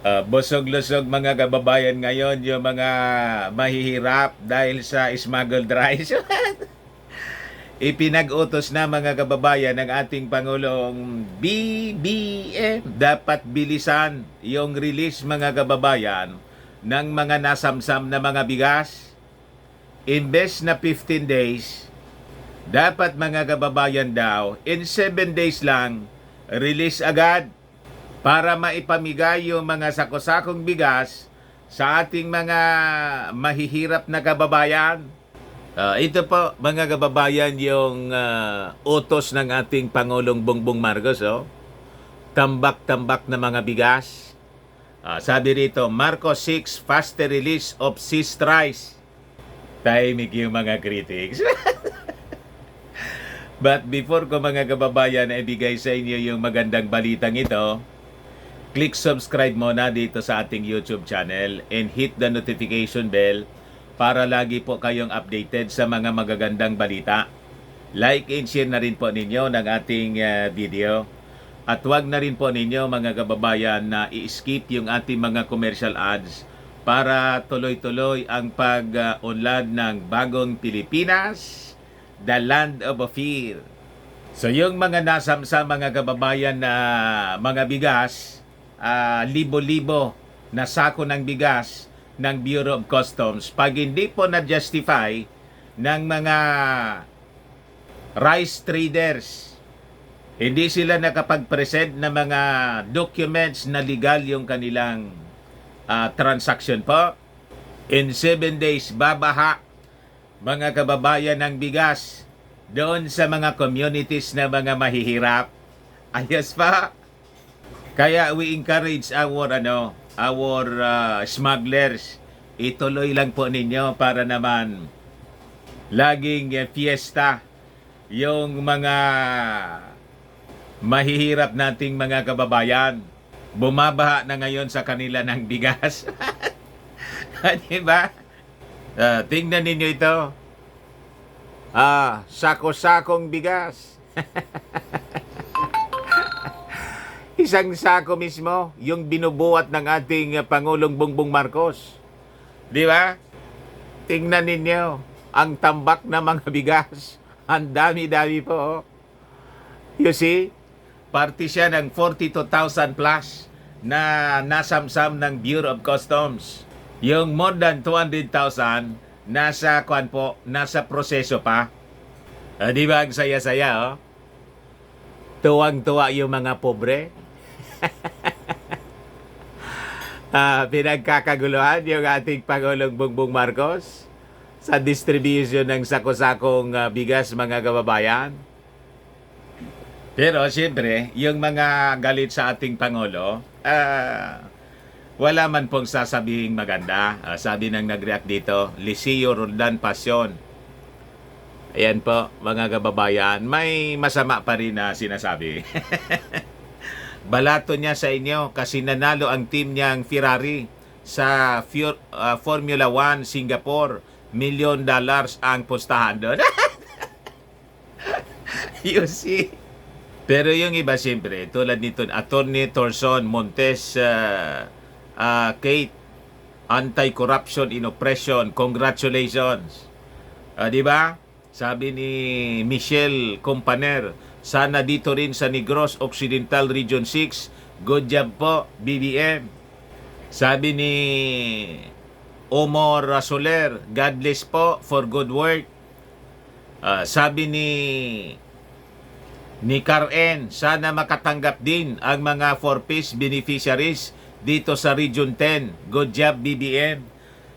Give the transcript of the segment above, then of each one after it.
Busog-lusog mga kababayan ngayon yung mga mahihirap dahil sa smuggled rice. Ipinag-utos na mga kababayan ng ating Pangulong BBM. Dapat bilisan yung release mga kababayan ng mga nasamsam na mga bigas. Imbes na 15 days, dapat mga kababayan daw, in 7 days lang, release agad para maipamigay yung mga sakosakong bigas sa ating mga mahihirap na kababayan. Ito po mga kababayan yung utos ng ating Pangulong Bongbong Marcos. Tambak-tambak na mga bigas. Sabi rito, Marcos 6 faster release of seized rice. Tahimik yung mga critics. But before ko mga kababayan na ibigay sa inyo yung magandang balitang ito, click subscribe muna dito sa ating YouTube channel and hit the notification bell para lagi po kayong updated sa mga magagandang balita. Like and share na rin po ninyo ng ating video. At huwag na rin po ninyo mga kababayan na i-skip yung ating mga commercial ads para tuloy-tuloy ang pag-unlad ng bagong Pilipinas, the land of fear. So yung mga nasamsa mga kababayan na mga bigas, libo-libo na sako ng bigas ng Bureau of Customs, pag hindi po na-justify ng mga rice traders, hindi sila nakapag-present ng mga documents na legal yung kanilang transaction po, in 7 days babaha mga kababayan ng bigas doon sa mga communities na mga mahihirap. Ayos pa. Kaya we encourage our smugglers, ituloy lang po ninyo para naman laging fiesta yung mga mahihirap nating mga kababayan. Bumabaha na ngayon sa kanila ng bigas. Diba? Tingnan ninyo ito. Sako-sakong bigas. Isang sako mismo yung binubuhat ng ating Pangulong Bongbong Marcos. Di ba? Tingnan ninyo ang tambak na mga bigas. Ang dami-dami po. You see? Party siya ng 42,000 plus na nasamsam ng Bureau of Customs. Yung more than 200,000 nasa nasa proseso pa. Di ba ang saya-saya? Tuwang-tuwa yung mga pobre. Pinagkakaguluhan yung ating Pangulong Bongbong Marcos sa distribution ng sako-sakong bigas mga kababayan. Pero siyempre, yung mga galit sa ating Pangulo, wala man pong sasabihing maganda. Sabi ng nag-react dito, Licio Roldan Pasyon. Ayan po, mga kababayan, may masama pa rin na sinasabi. Balato niya sa inyo kasi nanalo ang team niyang Ferrari sa Formula 1 Singapore. $1 million ang pustahan doon. You see? Pero yung iba siyempre, tulad nito, Attorney Torson Montes Kate, Anti-Corruption in Oppression, congratulations. Di ba? Sabi ni Michelle Companer, sana dito rin sa Negros Occidental Region 6, good job po, BBM. Sabi ni Omar Soler, God bless po for good work. Sabi ni Karen, sana makatanggap din ang mga 4-piece beneficiaries dito sa Region 10. Good job, BBM.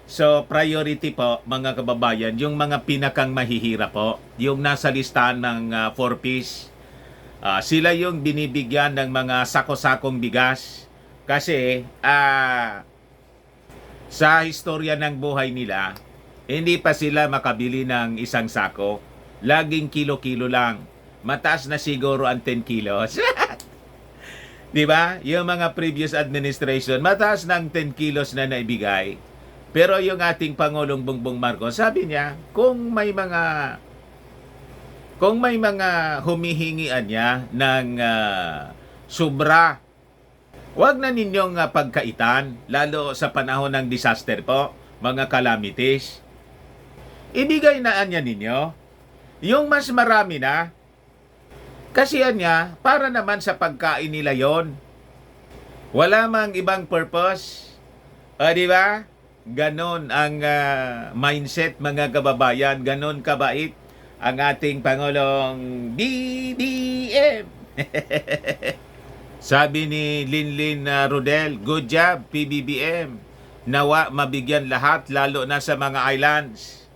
So, priority po, mga kababayan, yung mga pinakang mahihirap po, yung nasa listahan ng 4-piece, sila yung binibigyan ng mga sako-sakong bigas. Kasi, sa historya ng buhay nila, hindi pa sila makabili ng isang sako. Laging kilo-kilo lang. Mataas na siguro ang 10 kilos. Di ba? Yung mga previous administration, mataas ng 10 kilos na naibigay. Pero yung ating Pangulong Bongbong Marcos, sabi niya, kung may mga humihingian niya ng sobra Huwag na ninyong pagkaitan, lalo sa panahon ng disaster po, mga calamities. Ibigay na anya ninyo. Yung mas marami na, kasi anya, para naman sa pagkain nila yon. Wala mang ibang purpose. O, di ba? Ganon ang mindset, mga kababayan. Ganon kabait ang ating Pangulong BBM. Sabi ni Linlin Rodel, good job PBBM. Nawa mabigyan lahat, lalo na sa mga islands.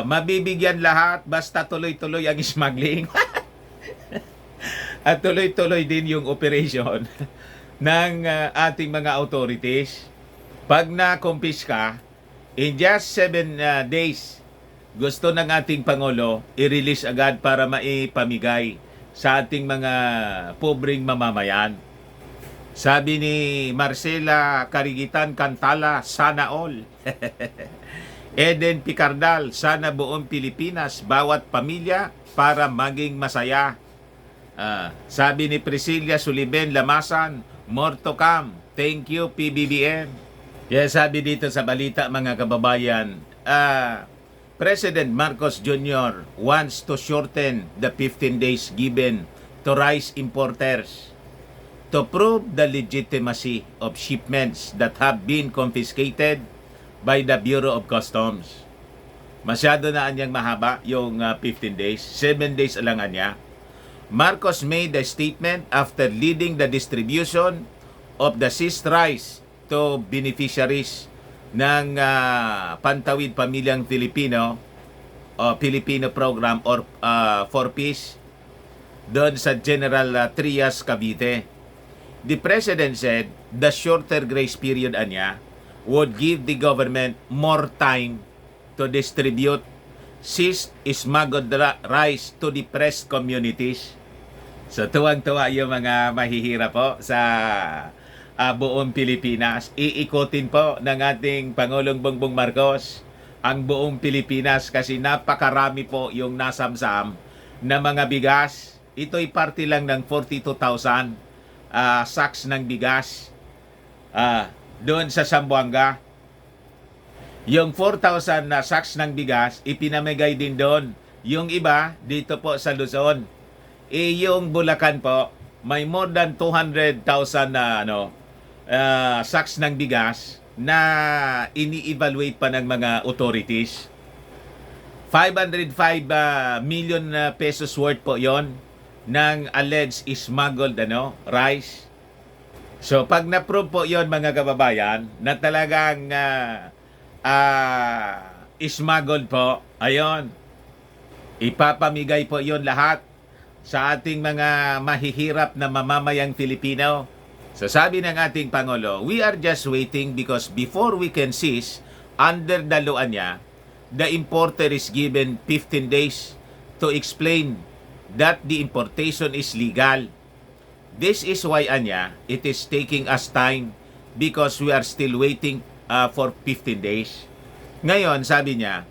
Mabibigyan lahat, basta tuloy-tuloy ang smuggling. At tuloy-tuloy din yung operation ng ating mga authorities. Pag na-confisca, in just 7 days, gusto ng ating Pangulo i-release agad para maipamigay sa ating mga pobreng mamamayan. Sabi ni Marcela Carigitan Cantala, sana all. Eden Picardal, sana buong Pilipinas, bawat pamilya para maging masaya. Sabi ni Priscilla Suliben Lamasan, more to come. Thank you PBBM. Kaya sabi dito sa balita, mga kababayan, President Marcos Jr. wants to shorten the 15 days given to rice importers to prove the legitimacy of shipments that have been confiscated by the Bureau of Customs. Masyado na anyang mahaba yung 15 days. 7 days lang anya. Marcos made a statement after leading the distribution of the seized rice to beneficiaries ng Pantawid Pamilyang Filipino o Filipino Program or 4Ps doon sa General Trias, Cavite. The President said the shorter grace period anya would give the government more time to distribute seized smuggled rice to depressed communities. So tuwang-tuwa yung mga mahihirap po sa buong Pilipinas. Iikotin po ng ating Pangulong Bongbong Marcos ang buong Pilipinas kasi napakarami po yung nasamsam na mga bigas. Ito'y parte lang ng 42,000 sacks ng bigas doon sa Zamboanga. Yung 4,000 na sacks ng bigas, ipinamigay din doon. Yung iba, dito po sa Luzon. Yung Bulacan po, may more than 200,000 na sacks ng bigas na ini-evaluate pa ng mga authorities. 505 million pesos worth po yon ng alleged smuggled rice. So pag na-prove po yon, mga kababayan, na talagang smuggled po, ayon, ipapamigay po yon lahat sa ating mga mahihirap na mamamayang Filipino. So sabi ng ating Pangulo, we are just waiting because before we can seize, under the law niya, the importer is given 15 days to explain that the importation is legal. This is why anya, it is taking us time because we are still waiting for 15 days. Ngayon, sabi niya,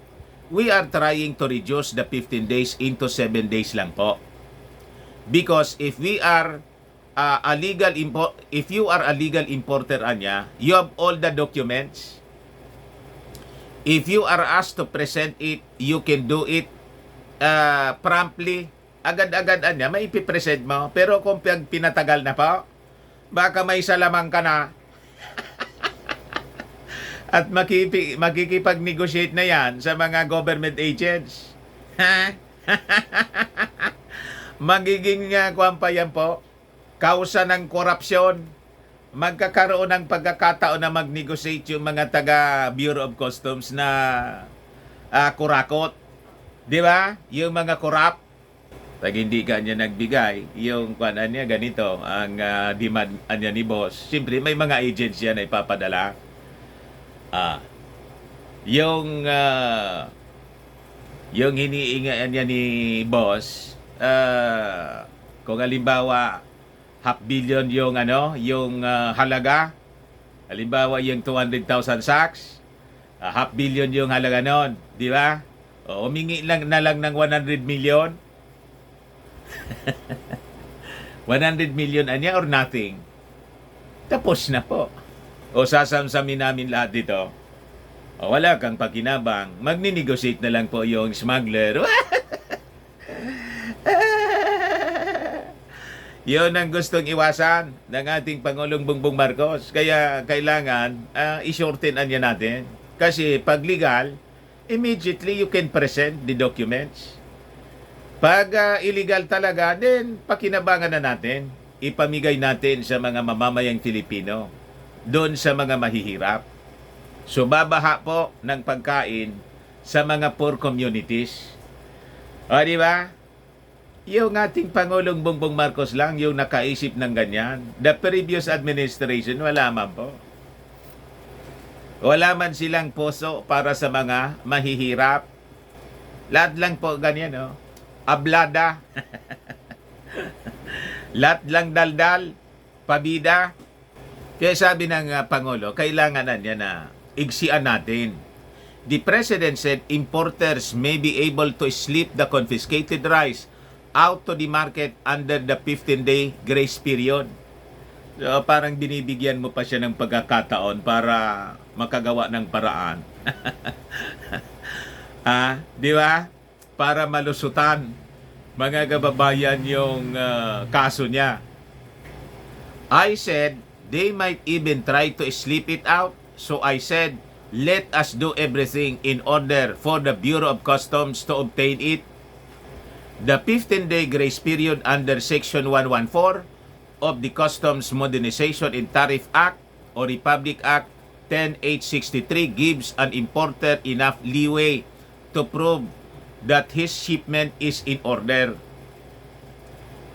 we are trying to reduce the 15 days into 7 days lang po. Because if we are if you are a legal importer anya, you have all the documents. If you are asked to present it, you can do it promptly. Agad-agad anya, may ipipresent mo. Pero kung pinatagal na pa, baka may salamang ka na. At makikipag-negotiate na yan sa mga government agents. Magiging kwampa yan po. Kausa ng korupsyon, magkakaroon ng pagkakataon na mag-negotiate yung mga taga Bureau of Customs na kurakot. Di ba? Yung mga korap. Pag hindi ka niya nagbigay, yung kuanan niya ganito, ang demand niya ni boss. Siyempre, may mga agents yan na ipapadala. Yung hiniingaan niya ni boss, kung halimbawa, 500 million yung halaga. Halimbawa, yung 200,000 sacks, 500 million yung halaga nun, di ba? O, humingi lang ng 100 million. 100 million anya or nothing? tapos na po. O sasamsamin namin lahat dito. O wala kang pakinabang, magni-negotiate na lang po yung smuggler. Yun ang gustong iwasan ng ating Pangulong Bongbong Marcos. Kaya kailangan i-shorten niya natin. Kasi pag legal, immediately you can present the documents. Pag illegal talaga, then pakinabangan na natin. Ipamigay natin sa mga mamamayang Filipino. Doon sa mga mahihirap. So babaha po ng pagkain sa mga poor communities. O di ba? Yung ating Pangulong Bongbong Marcos lang yung nakaisip ng ganyan. The previous administration, wala man po. Wala man silang puso para sa mga mahihirap. Lahat lang po ganyan, no? Ablada. Lahat lang daldal. Pabida. Kaya sabi ng Pangulo, kailangan na niya na igsian natin. The President said importers may be able to slip the confiscated rice out to the market under the 15-day grace period. So, parang binibigyan mo pa siya ng pagkakataon para makagawa ng paraan. Di ba? Para malusutan mga kababayan yung kaso niya. I said, they might even try to sleep it out. So I said, let us do everything in order for the Bureau of Customs to obtain it. The 15-day grace period under Section 114 of the Customs Modernization and Tariff Act or Republic Act 10863 gives an importer enough leeway to prove that his shipment is in order.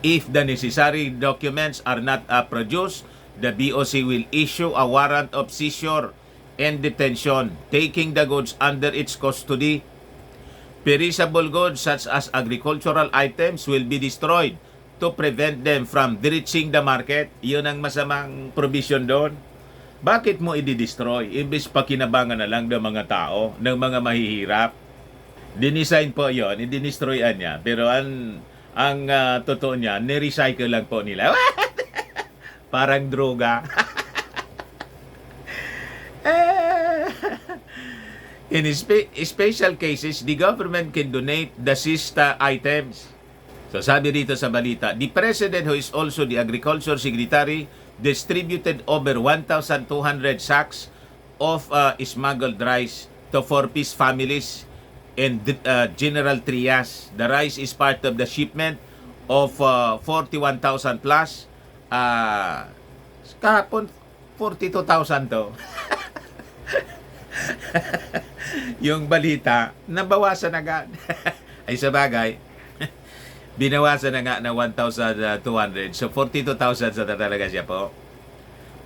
If the necessary documents are not produced, the BOC will issue a warrant of seizure and detention, taking the goods under its custody. Perishable goods such as agricultural items will be destroyed to prevent them from reaching the market. Yun ang masamang provision doon. Bakit mo i-destroy? Imbis pakinabangan na lang ng mga tao, ng mga mahihirap. Dinisign po yun, i-destroyan niya. Pero ang totoo niya, ni-recycle lang po nila. Parang droga. In special cases, the government can donate the seized items. So sabi rito sa balita, the President, who is also the Agriculture Secretary, distributed over 1,200 sacks of smuggled rice to 4-piece families and General Trias. The rice is part of the shipment of 41,000 plus. Kahapon 42,000 to. Yung balita, nabawasan agad. Ay sa bagay, binawasan na nga na 1,200. So 42,000 sa talaga siya po.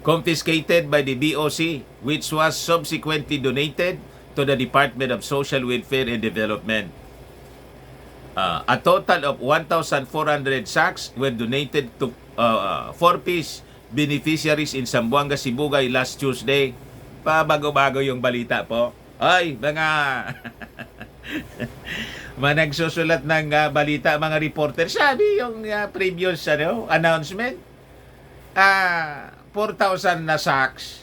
Confiscated by the BOC, which was subsequently donated to the Department of Social Welfare and Development. A total of 1,400 sacks were donated to 4-piece beneficiaries in Zamboanga, Sibugay last Tuesday. Pabago-bago yung balita po. Ay, mga nagsusulat ng balita, mga reporter. Sabi yung previous announcement, 4,000 na sacks.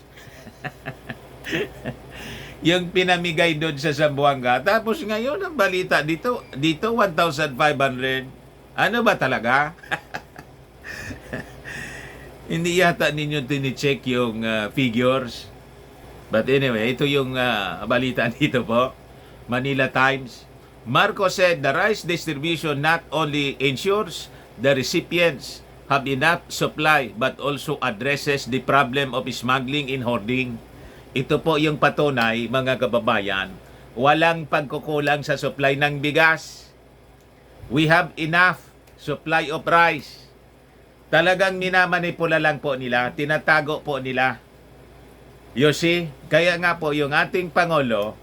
Yung pinamigay doon sa Zamboanga. Tapos ngayon, ang balita dito 1,500. Ano ba talaga? Hindi yata ninyo tinicheck yung figures. But anyway, ito yung balita dito po. Manila Times. Marcos said the rice distribution not only ensures the recipients have enough supply but also addresses the problem of smuggling and hoarding. Ito po yung patunay, mga kababayan, walang pagkukulang sa supply ng bigas. We have enough supply of rice. Talagang minamanipula lang po nila, tinatago po nila. You see? Kaya nga po yung ating Pangulo,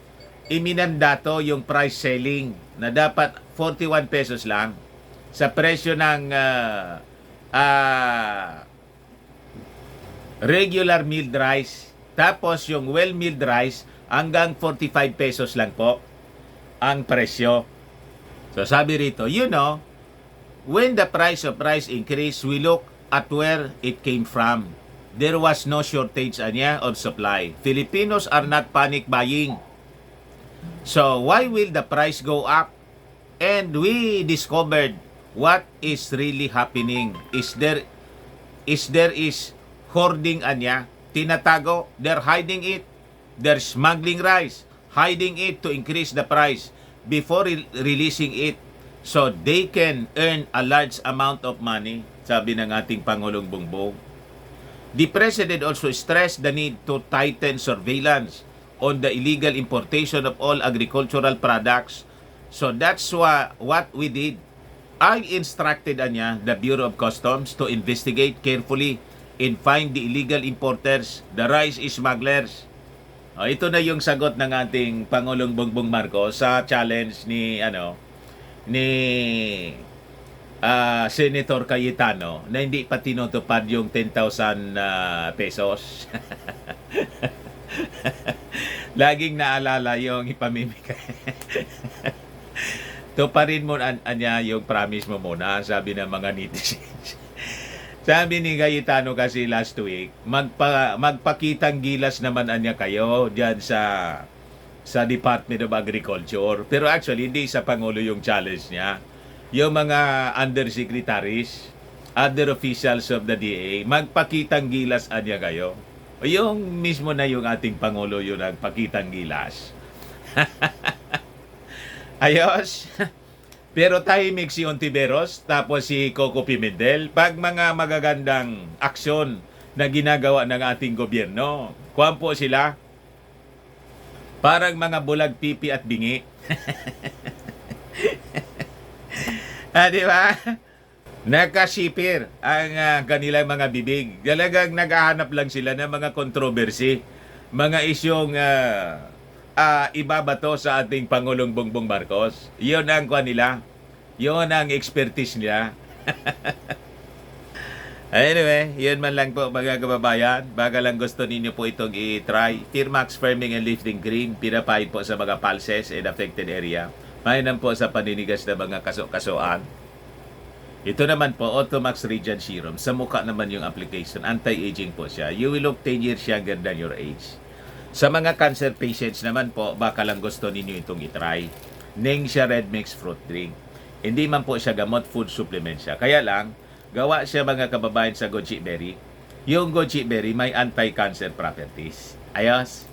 iminandato yung price selling na dapat 41 pesos lang sa presyo ng regular milled rice. Tapos yung well-milled rice hanggang 45 pesos lang po ang presyo. So sabi rito, when the price of rice increase, we look at where it came from. there was no shortage anya of supply. Filipinos are not panic buying. So why will the price go up? And we discovered what is really happening. Is there is hoarding anya, tinatago, they're hiding it. They're smuggling rice, hiding it to increase the price before releasing it so they can earn a large amount of money, sabi ng ating Pangulong Bongbong. The President also stressed the need to tighten surveillance on the illegal importation of all agricultural products. So that's what we did. I instructed the Bureau of Customs to investigate carefully and find the illegal importers, the rice smugglers. Ito na yung sagot ng ating Pangulong Bongbong Marcos sa challenge ni Senator Cayetano na hindi pa tinutupad yung 10,000 pesos. Laging naalala yung ipamimigay. Tuparin mo anya yung promise mo muna, sabi ng mga netizens. Sabi ni Cayetano kasi last week, magpakitang gilas naman anya kayo diyan sa Department of Agriculture. Pero actually, hindi sa Pangulo yung challenge niya. Yung mga undersecretaries, other officials of the DA, magpakitang gilas anya kayo. Yung mismo na yung ating Pangulo yung nagpakitang gilas. Ayos. Pero tahimik si Ontiveros, tapos si Coco Pimentel, pag mga magagandang aksyon na ginagawa ng ating gobyerno, kuwan po sila, parang mga bulag pipi at bingi. Di ba? Nakasipir ang kanilang mga bibig. Talagang naghahanap lang sila ng mga controversy, mga isyong ibabato sa ating Pangulong Bongbong Marcos. Yun ang kuha nila. Yun ang expertise nila. Anyway, yun man lang po mga kababayan. Baka lang gusto ninyo po itong i-try. Firmax Firming and Lifting Cream, pinapahid po sa mga pulses and affected area. Mainam po sa paninigas na mga kaso-kasuan. Ito naman po, Automax Radiant Serum. Sa mukha naman yung application. Anti-aging po siya. You will look 10 years younger than your age. Sa mga cancer patients naman po, baka lang gusto ninyo itong itry. Nengxia Red Mix Fruit Drink. Hindi man po siya gamot, food supplement siya. Kaya lang, gawa siya mga kababayan sa goji berry. Yung goji berry may anti-cancer properties. Ayos.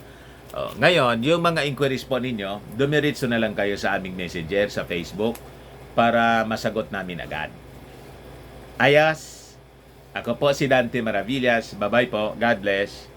Ngayon, yung mga inquiries po ninyo, dumiritso na lang kayo sa aming messenger sa Facebook para masagot namin agad. Ayos. Ako po si Dante Maravillas. Bye-bye po. God bless.